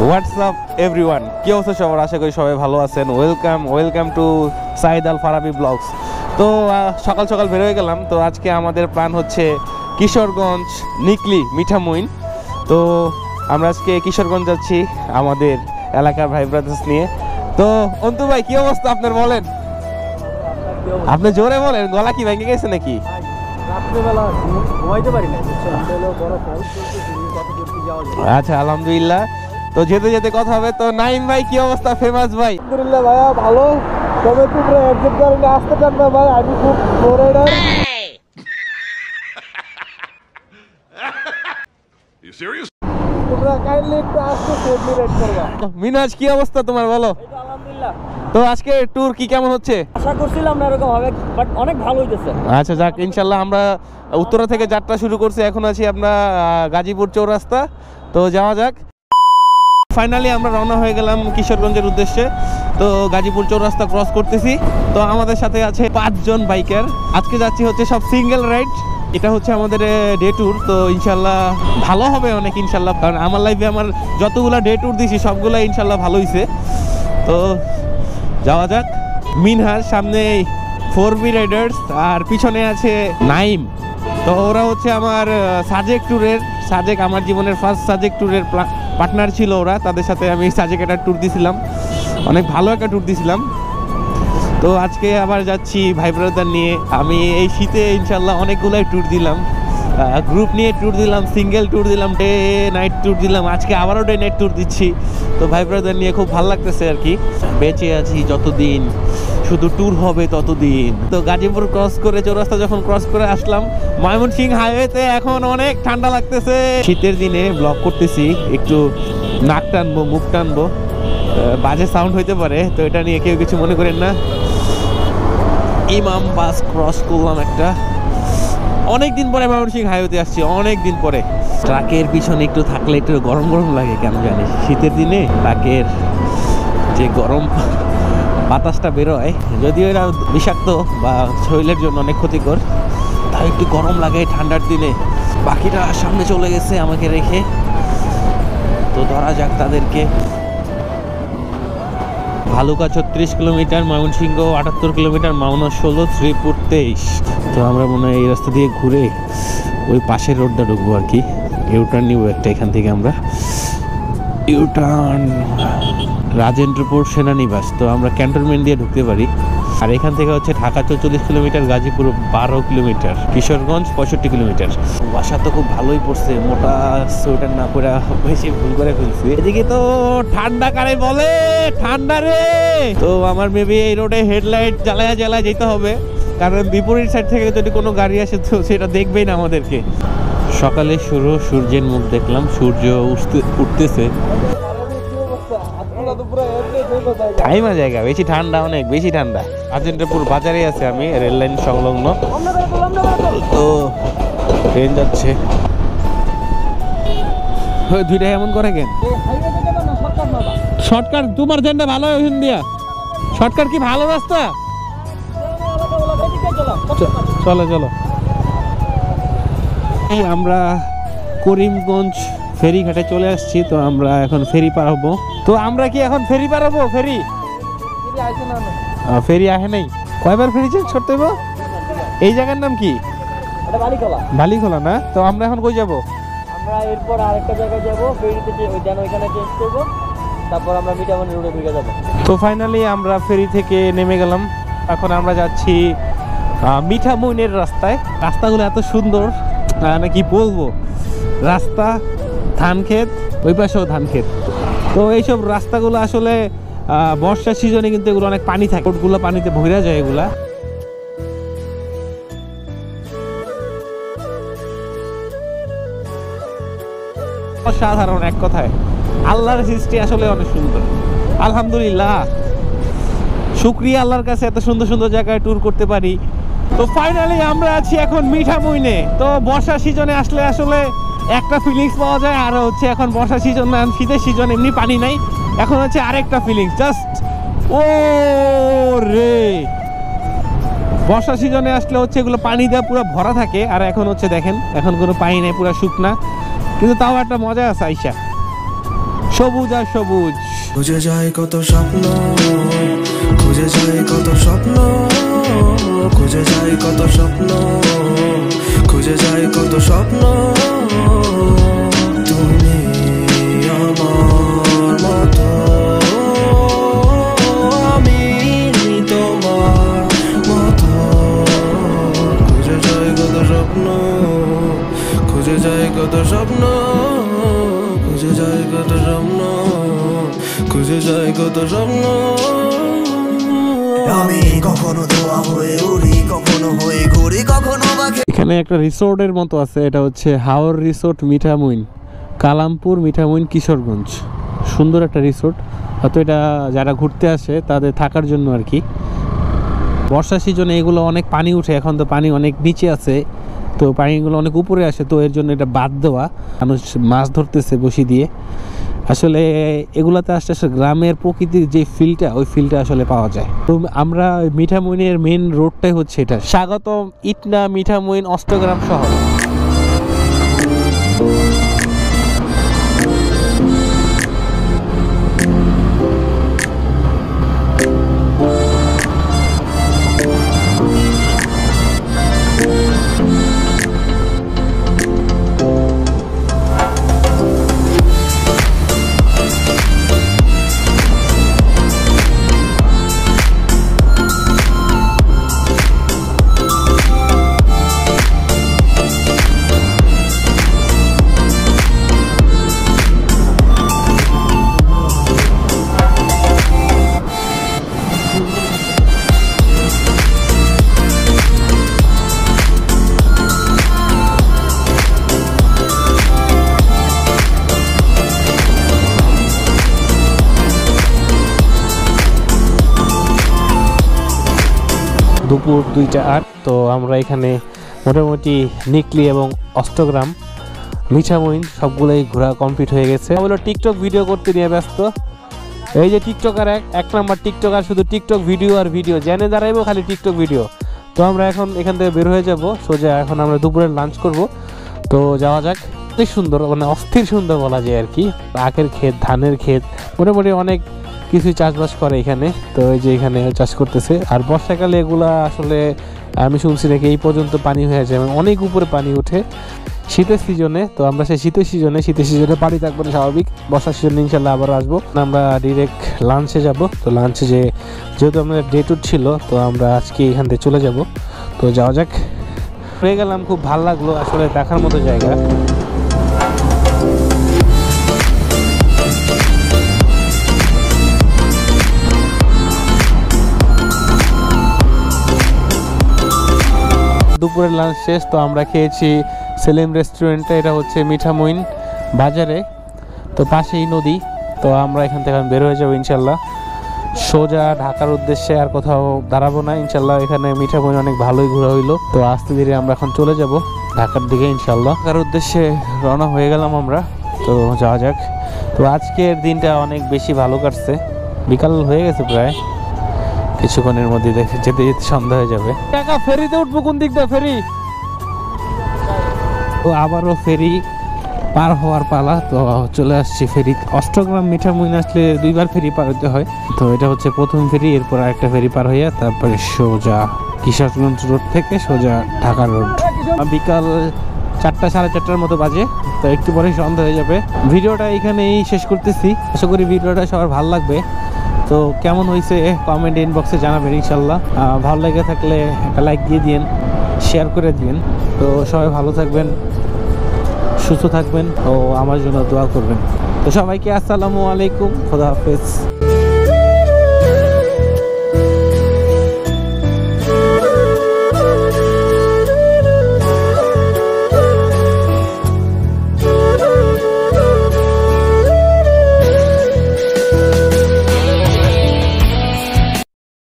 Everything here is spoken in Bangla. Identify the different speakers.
Speaker 1: হোয়াটসঅ্যাপ এভরিওয়ান, কি অবস্থা সবার? আশা করি সবাই ভালো আছেন। Welcome to Sayed Al Farabi blogs. তো সকাল সকাল বের হয়ে গেলাম। তো আজকে আমাদের প্ল্যান হচ্ছে কিশোরগঞ্জ, নিকলি, মিঠামইন। তো আমরা আজকে কিশোরগঞ্জ যাচ্ছি আমাদের এলাকার ভাই ব্রাদার্স নিয়ে। তো অন্তু ভাই, কি অবস্থা আপনার বলেন? আপনি জোরে বলেন, গলা কি ভেঙে গেছে নাকি? আচ্ছা, আলহামদুলিল্লাহ। তো যেতে যেতে কথা হবে। তো নাইম ভাই, কি অবস্থা? ফেমাস ভাই।
Speaker 2: আলহামদুলিল্লাহ ভাইয়া, ভালো। তবে তোমরা অ্যাডজাস্ট করে না আসতে চান না ভাই, আমি খুব ফোরেডার।
Speaker 3: You serious?
Speaker 2: তোমরা কাইন্ডলি একটু আসতে সেফলি রাইড করবা।
Speaker 1: মিনাজ, কি অবস্থা তোমার বলো?
Speaker 2: এই তো আলহামদুলিল্লাহ।
Speaker 1: তো আজকে ট্যুর কি কেমন হচ্ছে?
Speaker 2: আশা করছিলাম না এরকম হবে, বাট অনেক ভালো হইতেছে।
Speaker 1: আচ্ছা যাক, ইনশাল্লাহ। আমরা উত্তরা থেকে যাত্রা শুরু করছি, এখন আছি আমরা গাজীপুর চৌরাস্তা। তো যাওয়া যাক। ফাইনালি আমরা রওনা হয়ে গেলাম কিশোরগঞ্জের উদ্দেশ্যে। তো গাজীপুর চৌরাস্তা ক্রস করতেছি। তো আমাদের সাথে আছে 5 জন বাইকার। আজকে যাচ্ছি হচ্ছে সব সিঙ্গেল রাইড। এটা হচ্ছে আমাদের ডে ট্যুর। তো ইনশাল্লাহ ভালো হবে অনেক, ইনশাল্লাহ। কারণ আমার লাইফে আমার যতগুলো ডে ট্যুর দিছি সবগুলো ইনশাল্লাহ ভালো হয়েছে। তো যাওয়া যাক। মিনহার সামনে 4B রাইডার্স, আর পিছনে আছে নাইম। তো ওরা হচ্ছে আমার সাজেক ট্যুরের, আমার জীবনের ফার্স্ট সাজেক ট্যুরের পার্টনার ছিল ওরা। তাদের সাথে আমি সাজেক একটা ট্যুর দিয়েছিলাম, অনেক ভালো একটা ট্যুর দিয়েছিলাম। তো আজকে আবার যাচ্ছি ভাই ব্রাদার নিয়ে। আমি এই শীতে ইনশাল্লাহ অনেকগুলোই ট্যুর দিলাম, গ্রুপ নিয়ে ট্যুর দিলাম, সিঙ্গেল ট্যুর দিলাম, ডে নাইট ট্যুর দিলাম। আজকে আবারও ডে নাইট ট্যুর দিচ্ছি। তো ভাই ব্রাদার নিয়ে খুব ভালো লাগতেছে আর কি। বেঁচে আছি যতদিন, শুধু ট্যুর হবে ততদিন। তো গাজীপুর ক্রস করে চৌরাস্তা যখন ক্রস করে আসলাম ময়মনসিংহ হাইওয়েতে, এখন অনেক ঠান্ডা লাগতেছে। শীতের দিনে ব্লগ করতেছি, একটু নাক টানবো, মুখ টানবো, বাজে সাউন্ড হইতে পারে। তো এটা নিয়ে কেউ কিছু মনে করেন না। ইমাম বাস ক্রস করলাম একটা, অনেকদিন পরে ময়মনসিংহ হাইওয়েতে আসছি, অনেক দিন পরে। ট্রাকের পিছনে একটু থাকলে একটু গরম গরম লাগে, কেন জানি শীতের দিনে ট্রাকের যে গরম বাতাসটা বেরোয়, যদিও এরা বিষাক্ত বা শরীরের জন্য অনেক ক্ষতিকর, তাই একটু গরম লাগে ঠান্ডার দিনে। বাকিটা সামনে চলে গেছে আমাকে রেখে। তো ধরা যাক তাদেরকে। Bhaluka 36 kilometre, Mymensingh 78 kilometre, Mawna 16, Sreepur 23। তো আমরা মনে হয় এই রাস্তা দিয়ে ঘুরে ওই পাশের রোডটা ঢুকবো আর কি। ইউটার্ন নিব একটা এখান থেকে আমরা। ইউটার্ন রাজেন্দ্রপুর সেনানিবাস। তো আমরা ক্যান্টনমেন্ট দিয়ে ঢুকতে পারি। আর এখান থেকে হচ্ছে Dhaka 44 kilometre, Gazipur 12 kilometre, Kishoreganj 65 kilometre. বাসা তো খুব ভালোই পড়ছে, মোটা সোয়েটার না পরে বেশি ভুল করে ফেলছি। এদিকে তো ঠান্ডা কারে বলে, ঠান্ডা রে। তো আমার মেবি এই রোডে হেডলাইট জ্বালায়া যেতে হবে, কারণ বিপরীত সাইড থেকে যদি কোনো গাড়ি আসে তো সেটা দেখবেই না আমাদেরকে। সকালে শুরু, সূর্যের মুখ দেখলাম, সূর্য উঠতেছে। টাইমা জায়গা, বেশি ঠান্ডা, অনেক বেশি ঠান্ডা। রাজেন্দ্রপুর বাজারে আছে আমি, রেল লাইন সংলগ্ন। তো ট্রেন যাচ্ছে। দুইটা এমন করে কেন? শর্টকাট তোমার জন্য ভালো দিয়া। শর্টকাট কি ভালো রাস্তা? চলো চলো। আমরা করিমগঞ্জ ফেরিঘাটে চলে আসছি। তো আমরা এখন ফেরি পার হবো। তো আমরা কি এখন ফেরি পার হবো? ফেরি আসে নাই। কয়বার ফেরি চেঞ্জ করতে হবে? এই জায়গার নাম কি? বালিখোলা না? তো আমরা এখন কই যাব?
Speaker 2: আমরা এরপর আরেকটা জায়গায় যাব, ফেরিতে ওইখানে চেঞ্জ করব, তারপর আমরা মিঠামইন রোডে ঢুকে যাব।
Speaker 1: তো ফাইনালি আমরা ফেরি থেকে নেমে গেলাম। এখন আমরা যাচ্ছি মিঠামইনের রাস্তায়। রাস্তাগুলো এত সুন্দর, না কি বলবো। রাস্তা, ধান ক্ষেত, ওই পাশেও ধান ক্ষেত। তো এইসব রাস্তাগুলো আসলে বর্ষার সিজনে কিন্তু এগুলো অনেক পানি থাকে, রোডগুলো পানিতে ভরে যায় এগুলা। অসাধারণ এক কথায়। আল্লাহর সৃষ্টি আসলে অনেক সুন্দর। আলহামদুলিল্লাহ, শুকরিয়া আল্লাহর কাছে এত সুন্দর সুন্দর জায়গায় ট্যুর করতে পারি। তো ফাইনালি আমরা আছি এখন মিঠামইনে। তো বর্ষার সিজনে আসলে আসলে একটা ফিলিংস পাওয়া যায়, আর হচ্ছে এখন বর্ষার সিজন না, শীতের সিজন, এমনি পানি নাই। এখন হচ্ছে আরেকটা ফিলিংস, জাস্ট ও রে। বর্ষার সিজনে আসলে হচ্ছে এগুলো পানি দিয়ে পুরো ভরা থাকে, আর এখন হচ্ছে দেখেন এখন কোনো পানি নেই, পুরো শুকনা। কিন্তু তাও একটা মজা আছে আইসা। সবুজ আর সবুজ।
Speaker 3: খুঁজে যায় কত স্বপ্ন, খুঁজে যায় কত স্বপ্ন, খুঁজে যায় কত স্বপ্ন, খুঁজে যায় কত স্বপ্ন। তুমি আমার মতো, আমি তোমার মতো। খুঁজে যায় কত স্বপ্ন, খুঁজে যায় কত স্বপ্ন, খুঁজে যায় কত স্বপ্ন, খুঁজে যায় কত স্বপ্ন। আমি কখনো ধোয়া হয়ে উড়ি, কখনো হয়ে ঘুরি, কখনো বাকি।
Speaker 1: এখানে একটা রিসোর্টের মতো আছে, এটা হচ্ছে হাওর রিসোর্ট মিঠামইন, কালামপুর মিঠামইন কিশোরগঞ্জ। সুন্দর একটা রিসোর্ট, হয়তো এটা যারা ঘুরতে আসে তাদের থাকার জন্য আর কি। বর্ষা সিজনে এগুলো অনেক পানি উঠে, এখন তো পানি অনেক নিচে আছে, তো পানিগুলো অনেক উপরে আসে, তো এর জন্য এটা বাদ দেওয়া। মানুষ মাছ ধরতেছে বসি দিয়ে। আসলে এগুলাতে আসতে আসলে গ্রামের প্রকৃতির যে ফিলটা, ওই ফিলটা আসলে পাওয়া যায়। তো আমরা মিঠামইনের মেন রোডটাই হচ্ছে এটা। স্বাগতম ইটনা মিঠামইন অষ্টগ্রাম শহর। দুপুর 2:08। তো আমরা এখানে মোটামুটি নিকলি এবং অষ্টগ্রাম মিঠামইন সবগুলোই ঘোরা কমপ্লিট হয়ে গেছে। বলো টিকটক ভিডিও করতে নিয়ে ব্যস্ত। এই যে টিকটকার এক নাম্বার টিকটকার, শুধু টিকটক ভিডিও আর ভিডিও, জেনে দাঁড়াইবো খালি টিকটক ভিডিও। তো আমরা এখন এখান থেকে বের হয়ে যাব সোজা। এখন আমরা দুপুরের লাঞ্চ করব, তো যাওয়া যাক। অনেক সুন্দর, মানে অস্থির সুন্দর বলা যায় আর কি। আখের ক্ষেত, ধানের ক্ষেত, মোটামুটি অনেক কিছু চাষবাস করে এখানে। তো এই যে এখানে চাষ করতেছে। আর বর্ষাকালে এগুলা আসলে আমি শুনছি নাকি এই পর্যন্ত পানি হয়ে যায়, অনেক উপরে পানি ওঠে শীতের সিজনে। তো আমরা সেই শীতের সিজনে পানি থাকবো না স্বাভাবিক। বর্ষার সিজনে ইনশাল্লাহ আবার আসবো। আমরা ডিরেক্ট লাঞ্চে যাব। তো লাঞ্চে যেহেতু আমাদের ডে ট্যুর ছিল, তো আমরা আজকে এখান থেকে চলে যাব। তো যাওয়া যাক। হয়ে গেলাম, খুব ভালো লাগলো আসলে, দেখার মতো জায়গা। দুপুরের লাঞ্চ শেষ। তো আমরা খেয়েছি সেলিম রেস্টুরেন্টে, এটা হচ্ছে মিঠামইন বাজারে, তো পাশেই নদী। তো আমরা এখান থেকে বের হয়ে যাবো ইনশাল্লাহ সোজা ঢাকার উদ্দেশ্যে। আর কোথাও দাঁড়াবো না ইনশাল্লাহ। এখানে মিঠামইন অনেক ভালোই ঘোরা হইলো। তো আস্তে ধীরে আমরা এখন চলে যাব ঢাকার দিকে ইনশাল্লাহ। ঢাকার উদ্দেশ্যে রওনা হয়ে গেলাম আমরা। তো যাওয়া যাক। তো আজকের দিনটা অনেক বেশি ভালো কাটছে। বিকাল হয়ে গেছে প্রায়, কিছুক্ষণের মধ্যে যেতে যেতে সন্ধ্যা হয়ে যাবে। টাকা ফেরিতে উঠবো, কোন দিক দিয়ে ফেরি? তো আবারও ফেরি পার হওয়ার পালা। তো চলে আসছি ফেরি। অষ্টগ্রাম মিঠামইন আসলে 2বার ফেরি পার হতে হয়। তো এটা হচ্ছে প্রথম ফেরি, এরপর আরেকটা ফেরি পার হইয়া তারপরে সোজা কিশোরগঞ্জ রোড থেকে সোজা ঢাকা রোড। বিকাল 4টা 4:30টার মতো বাজে। তো একটু পরে সন্ধ্যা হয়ে যাবে। ভিডিওটা এখানেই শেষ করতেছি। আশা করি ভিডিওটা সবার ভালো লাগবে। তো কেমন হয়েছে কমেন্ট ইনবক্সে জানাবেন ইনশাল্লাহ। ভালো লেগে থাকলে একটা লাইক দিয়ে দিন, শেয়ার করে দিন। তো সবাই ভালো থাকবেন, সুস্থ থাকবেন ও আমার জন্য দোয়া করবেন। তো সবাইকে আসসালামু আলাইকুম, খোদা হাফেজ।